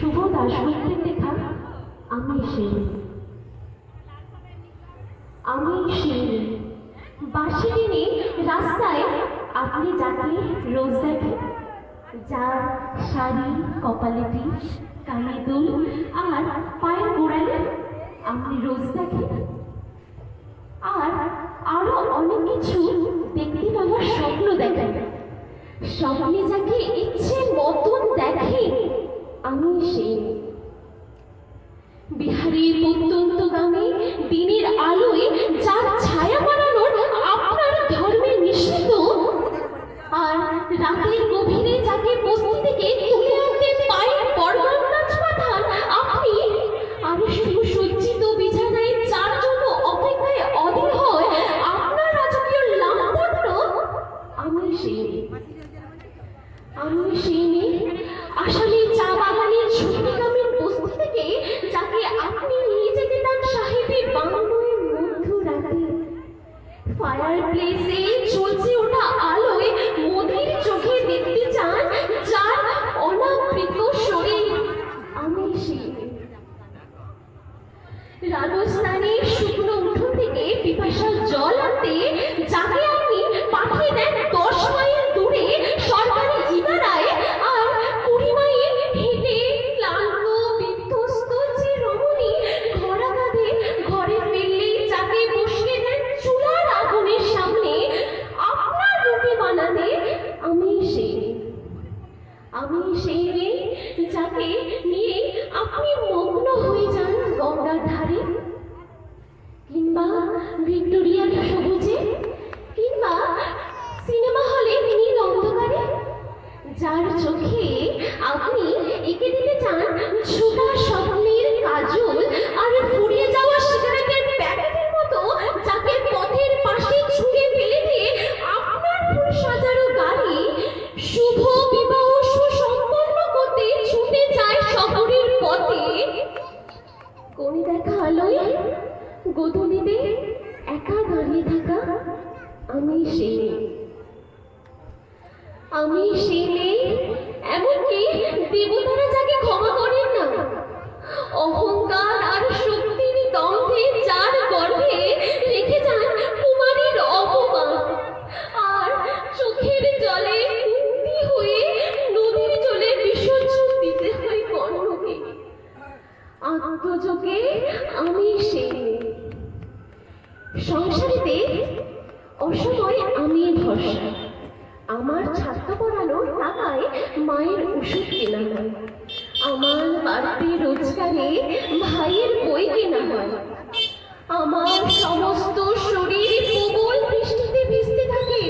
শুভ দাশগুপ্তের লেখা আমি সেই বাসি দিনে রাস্তায় আপনি যাকে রোজ দেখেন, যার শাড়ি, কপালে টিপ, কানে দুল আর পায়ের গোড়ালে আপনি রোজ দেখেন। আর আরো অনেক কিছু দেখতে পাওয়ার স্বপ্ন দেখেন। স্বপ্নে যাকে ইচ্ছে মতন দেখে আমি সেই বিহারী প্রত্যন্ত গ্রামে দিনের আলোয় যার ছায়া বানানোর আপনার ধর্মে নিষিদ্ধ, আর রাতের গভীরে যাকে বস্তি থেকে তুলে আনতে পায়ের বর্বর নাচ পাঠান আপনি, আর সুসজ্জিত বিছানায় যার জন্য অপেক্ষায় অধীর হয় আপনার রাজকীয় লাবণ্য, আমি সেই মেয়ে আসামের চা বাগানের ছোট্ট গ্রামের বস্তি থেকে যাকে আপনি নিয়ে যেতে চান সাহেবের বাংলোয় মধ্যরাতে। ফায়ার প্লেসে চলছে ওঠা আলোয় মধুর চোখে দেখতে চান যার অনাবৃত শরীর, আমি সেই রাজস্থানের শুকনো উঠোন থেকে পিপাসার জল আনতে যাকে আপনি পাঠিয়ে দেন 10 মাইল দূরে সরকারি ইমারায়, আর 20 মাইল হেঁটে ক্লান্ত বিধ্বস্ত যে রমণী ঘোড়া কাঁধে ঘরে ফিরলে যাকে বসিয়ে দেন চুলার আগুনের সামনে আপনার রুটি বানাতে, আমি সেই মেয়ে যাকে নিয়ে আপনি মগ্ন হয়ে যান গঙ্গার ধারে, কিংবা ভিক্টোরিয়ার সবুজে, কিংবা সিনেমা হলে নীল অন্ধকারে, যার চোখে আপনি এঁকে দিতে চান ছোটা স্বপ্নের কাজল আর ফুরিয়ে যাওয়া সিগারেটের প্যাকেটের মতো, যাকে পথের পাশে ছুঁড়ে ফেলে দিয়ে আপনার ফুল সাজানো গাড়ি শুভ বিবাহ সুসম্পন্ন করতে ছুটে যায় শহরের পথে। কোণে দেখা আলোয় গোধূলিতে একা দাঁড়িয়ে থাকা আমি সেই মেয়ে, এমনকি দেবতারা যাকে ক্ষমা করেন না। অহংকার আর শক্তির দম্ভে যার গর্ভে রেখে যান কুমারীর অপমান, আর চোখের জলে কুন্তি হয়ে নদীর জলে বিসর্জন দিতে হয় কর্ণকে। আত্মযোগে আমি সেই মেয়ে। সংসারেতে অসময় আমি ভরসা, আমার ছাত্র পড়ানোর টাকায় মায়ের ওষুধ কেনা হয়, আমার বাড়িতে রোজগারে ভাইয়ের বই কেনা হয়, আমার সমস্ত শরীর প্রবল বৃষ্টিতে ভিজতে থাকে,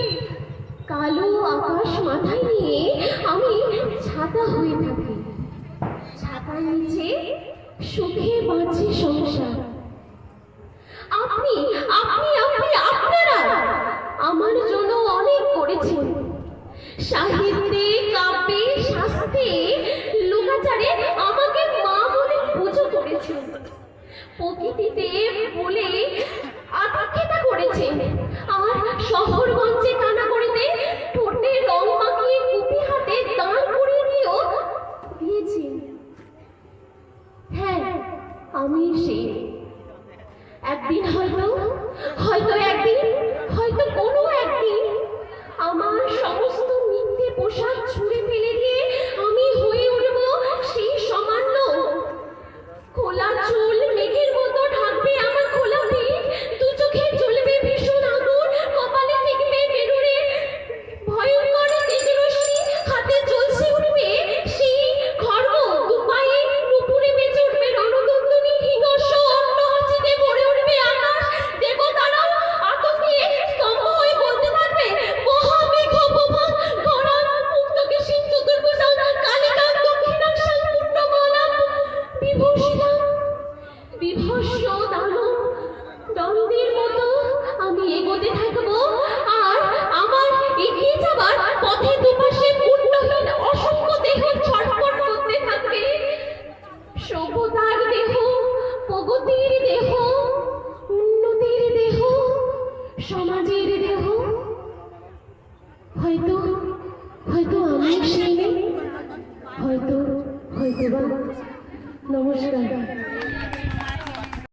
কালো আকাশ মাথায় নিয়ে আমি ছাতা হয়ে থাকি, ছাতার নিচে সুখে বাঁচে সংসার। আপনারা আমার জন্য অনেক করেছেন, সাহিত্যে, কাব্যে, শাস্ত্রে, লোকাচারে আমাকে মা বলে পুজো করেছেন, প্রকৃতিতে বলে আতিথ্যতা করেছেন, আর শহরগঞ্জে কানা করিতে ঠোঁটে রং মাখিয়ে কুপি হাতে দান করিয়ে দিয়েছেন। হ্যাঁ, আমি সেই একদিন হয়তো কোনো একদিন আমার সমস্ত মিথ্যে পোশাক ছুঁড়ে ফেলে দিয়ে আমি হয়ে উঠব সেই সামান্য। খোলা চুল মেঘের মতো ঢাকবে আমার খোলা পিঠ, দু চোখে জ্বলবে ভীষণ আগুন, কপালে ঠেকবে বেরুরে ভয়ঙ্কর তেজরশ্মি, হাতে জ্বলছে উঠবে সেই খর্গ, দু পায়ে নুপুরে বেঁচে উঠবে রণদন্দনী হিংস্র, অট্টহাসিতে ভরে উঠবে আকাশ, দেবতারাও আতঙ্কে সুপ্রভাত, নমস্কার।